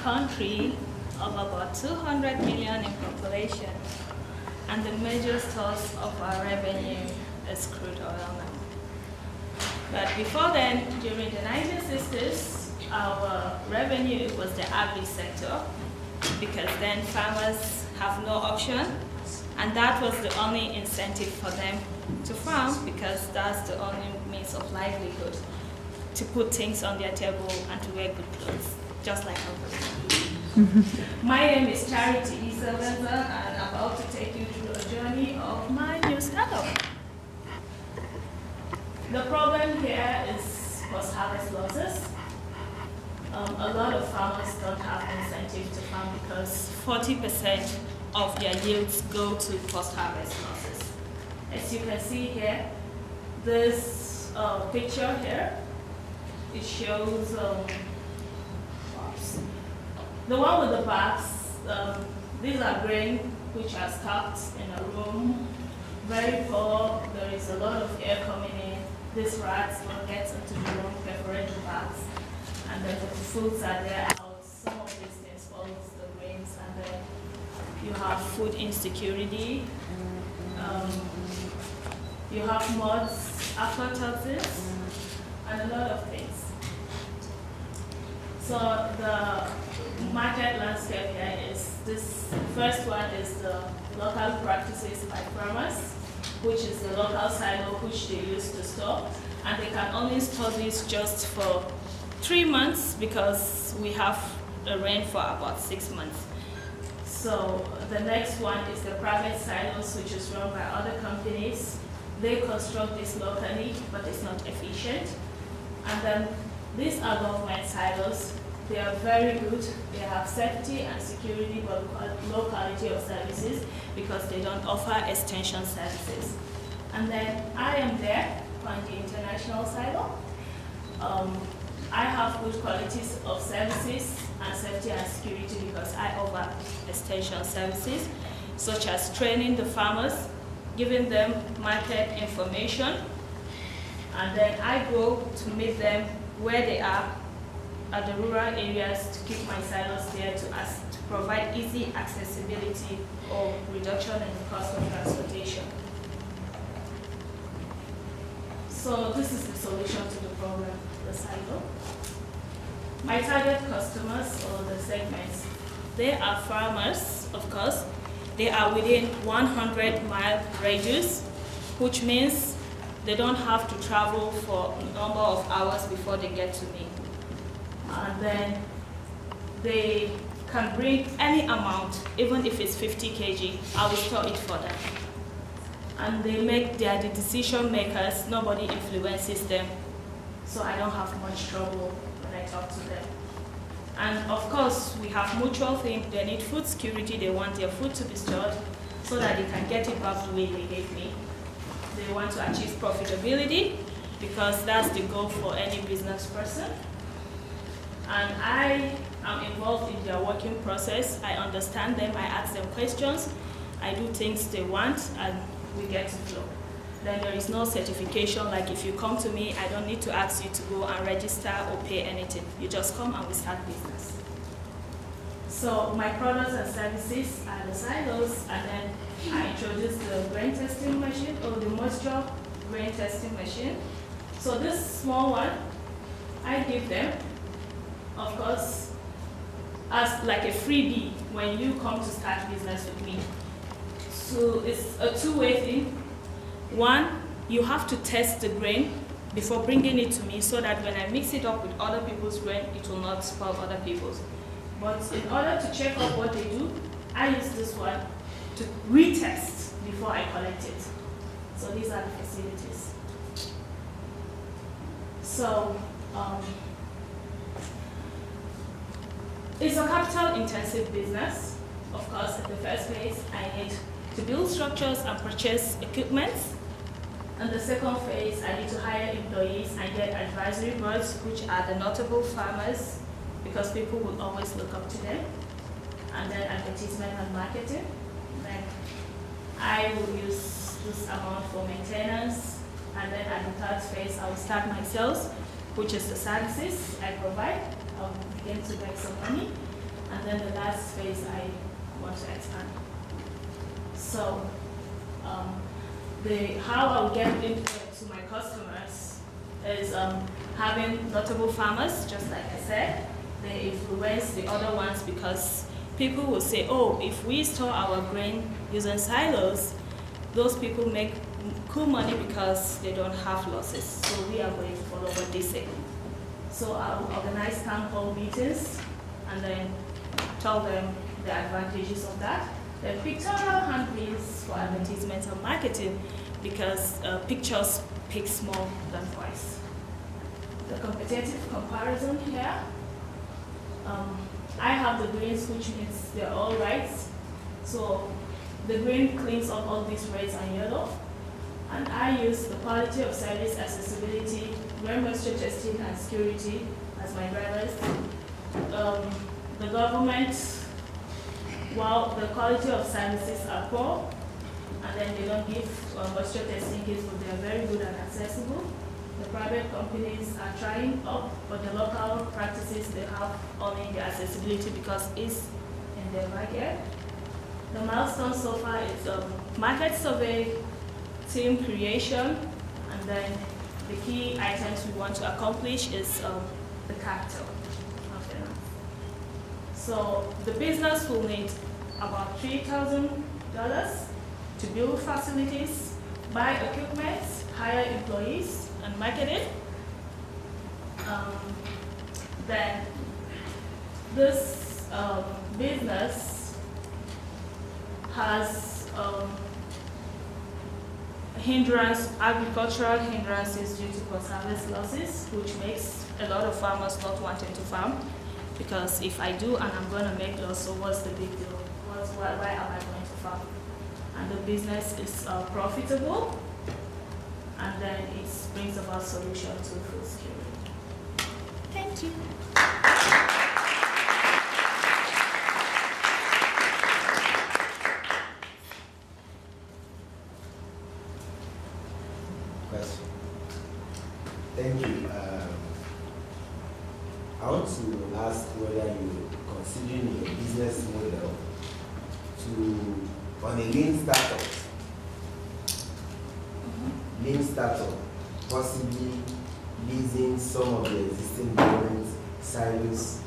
country of about 200 million in population, and the major source of our revenue is crude oil now. But before then, during the 1960s, our revenue was the agri sector, because then farmers have no option, and that was the only incentive for them to farm, because that's the only means of livelihood, to put things on their table and to wear good clothes, just like us. My name is Charity Isabella, and I'm about to take you through a journey of my new startup. The problem here is post-harvest losses. A lot of farmers don't have incentive to farm because 40% of their yields go to post-harvest losses. As you can see here, this picture here, it shows the one with the bags. These are grain which are stocked in a room, very poor. There is a lot of air coming in. These rats will get into the room, perforate the bags, and then the foods are there out. Some of these things follow the grains, and then you have food insecurity. You have moths, aflatoxins, and a lot of things. So the market landscape here is this. First one is the local practices by farmers, which is the local silo which they use to store, and they can only store this just for 3 months because we have a rain for about 6 months. So the next one is the private silos, which is run by other companies. They construct this locally, but it's not efficient. And then these are government silos. They are very good. They have safety and security, but low quality of services because they don't offer extension services. And then I am there on the international silo. I have good qualities of services and safety and security because I offer extension services, such as training the farmers, giving them market information, and then I go to meet them where they are at the rural areas to keep my silos there to provide easy accessibility or reduction in the cost of transportation. So this is the solution to the problem, the silo. My target customers or the segments, they are farmers, of course. They are within 100-mile radius, which means they don't have to travel for a number of hours before they get to me. And then they can bring any amount, even if it's 50 kg, I will store it for them. And they are the decision makers, nobody influences them, so I don't have much trouble when I talk to them. And of course, we have mutual thing. They need food security, they want their food to be stored so that they can get it back the way they gave me. They want to achieve profitability because that's the goal for any business person. And I am involved in their working process. I understand them, I ask them questions, I do things they want, and we get to flow. Then there is no certification, like if you come to me, I don't need to ask you to go and register or pay anything. You just come and we start business. So my products and services are the silos, and then I introduce the grain testing machine, or the moisture grain testing machine. So this small one, I give them, of course, as like a freebie when you come to start business with me. So it's a two-way thing. One, you have to test the grain before bringing it to me so that when I mix it up with other people's grain, it will not spoil other people's. But in order to check out what they do, I use this one to retest before I collect it. So these are the facilities. So it's a capital-intensive business. Of course, in the first phase, I need to build structures and purchase equipment. In the second phase, I need to hire employees and get advisory boards, which are the notable farmers, because people will always look up to them. And then advertisement and marketing. Then I will use this amount for maintenance. And then at the third phase, I will start my sales, which is the services I provide. I'll begin to make some money. then the last phase I want to expand. So how I'll get into it to my customers is having notable farmers, just like I said. They influence the other ones because people will say, oh, if we store our grain using silos, those people make cool money because they don't have losses. So we are going to follow what they say. So I'll organize town hall meetings and then tell them the advantages of that. The pictorial handbills for advertisements and marketing because pictures speak more than voice. The competitive comparison here. I have the greens, which means they're all rights. So the green cleans up all these reds and yellow. And I use the quality of service, accessibility, grain moisture testing, and security as my drivers. The government, while the quality of services are poor, and then they don't give moisture testing kits, but they are very good and accessible. The private companies are trying up, but the local practices, they have only the accessibility because it's in their backyard. The milestone so far is market survey, team creation, and then the key items we want to accomplish is the capital. Okay. So the business will need about $3,000 to build facilities, buy equipment, hire employees, and market it. Then this business has agricultural hindrances due to post-harvest losses, which makes a lot of farmers not wanting to farm. Because if I do and I'm going to make loss, so what's the big deal? Why am I going to farm? And the business is profitable, and then it brings about solution to food security. Thank you. Question. Thank you. I want to ask whether you're considering your business model on a lean startup. Lean startup, possibly leasing some of the existing buildings, silos,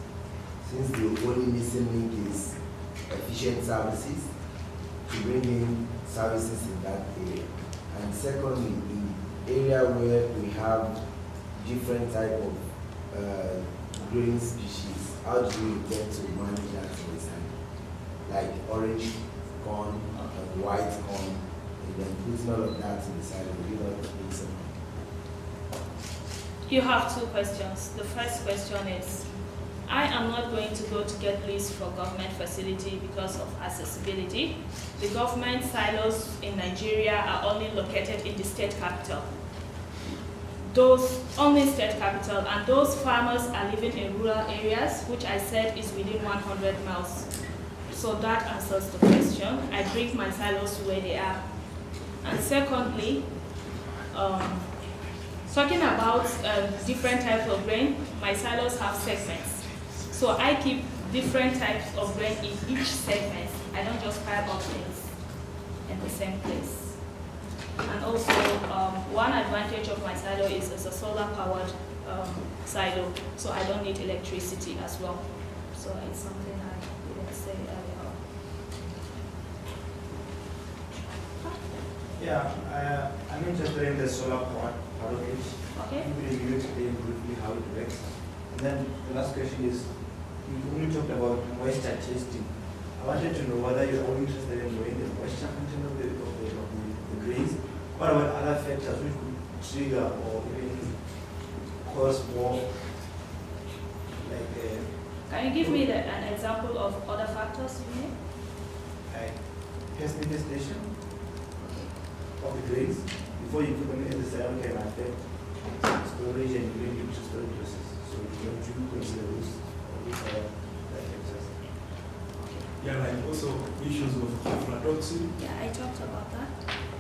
since the only missing link is efficient services, to bring in services in that area. And secondly, in the area where we have different type of growing species, how do you intend to manage that in the side? Like orange corn and white corn, and then putting all of that in the side, will you not make some? You have two questions. The first question is, I am not going to go to get lease for government facility because of accessibility. The government silos in Nigeria are only located in the state capital. Those only state capital, and those farmers are living in rural areas, which I said is within 100 miles. So that answers the question. I bring my silos where they are. And secondly, talking about different types of grain, my silos have segments. So I keep different types of grain in each segment. I don't just pile up things in the same place. And also, one advantage of my silo is it's a solar-powered silo, so I don't need electricity as well. So it's something I didn't say earlier on. Yeah, I'm interested in the solar part of it. Okay. Maybe you explain briefly how it works. And then the last question is, you only talked about moisture testing. I wanted to know whether you're only interested in knowing the moisture content of the grains. What about other factors which could trigger or even cause more, like Can you give me an example of other factors you mean? like pest infestation of the grains before you put them in the soil can affect storage and grain nutrient storage process. So you have to consider those factors. Yeah, like also issues of aflatoxin. Yeah, I talked about that.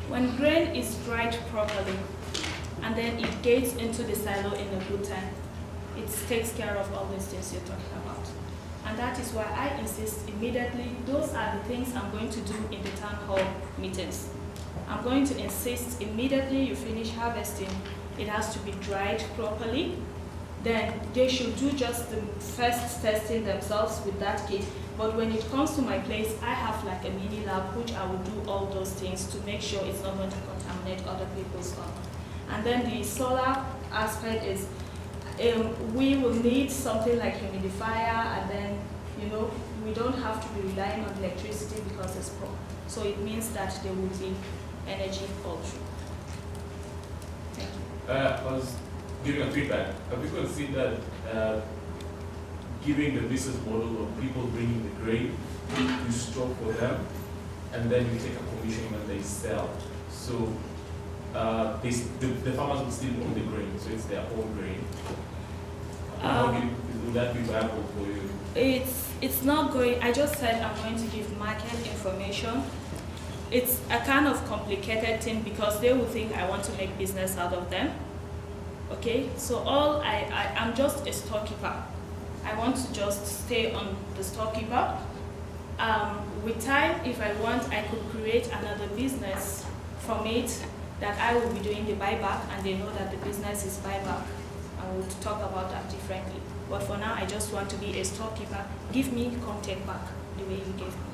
When grain is dried properly and then it gets into the silo in a good time, it takes care of all these things you're talking about. And that is why I insist immediately, those are the things I'm going to do in the town hall meetings. I'm going to insist immediately you finish harvesting, it has to be dried properly. Then they should do just the first testing themselves with that kit. But when it comes to my place, I have like a mini lab which I will do all those things to make sure it's not going to contaminate other people's farm. And then the solar aspect is we will need something like humidifier, and then we don't have to be relying on electricity because it's poor. So it means that there will be energy all through. Thank you. I was giving a feedback. Have you considered giving the business model of people bringing the grain, you store for them, and then you take a commission when they sell? So the farmers will still own the grain, so it's their own grain. Would that be viable for you? It's not going. I just said I'm going to give market information. It's a kind of complicated thing because they will think I want to make business out of them. Okay, so I'm just a storekeeper. I want to just stay on the storekeeper. With time, if I want, I could create another business from it that I will be doing the buyback, and they know that the business is buyback. And we'll talk about that differently. But for now, I just want to be a storekeeper. Give me, come take back the way you gave me.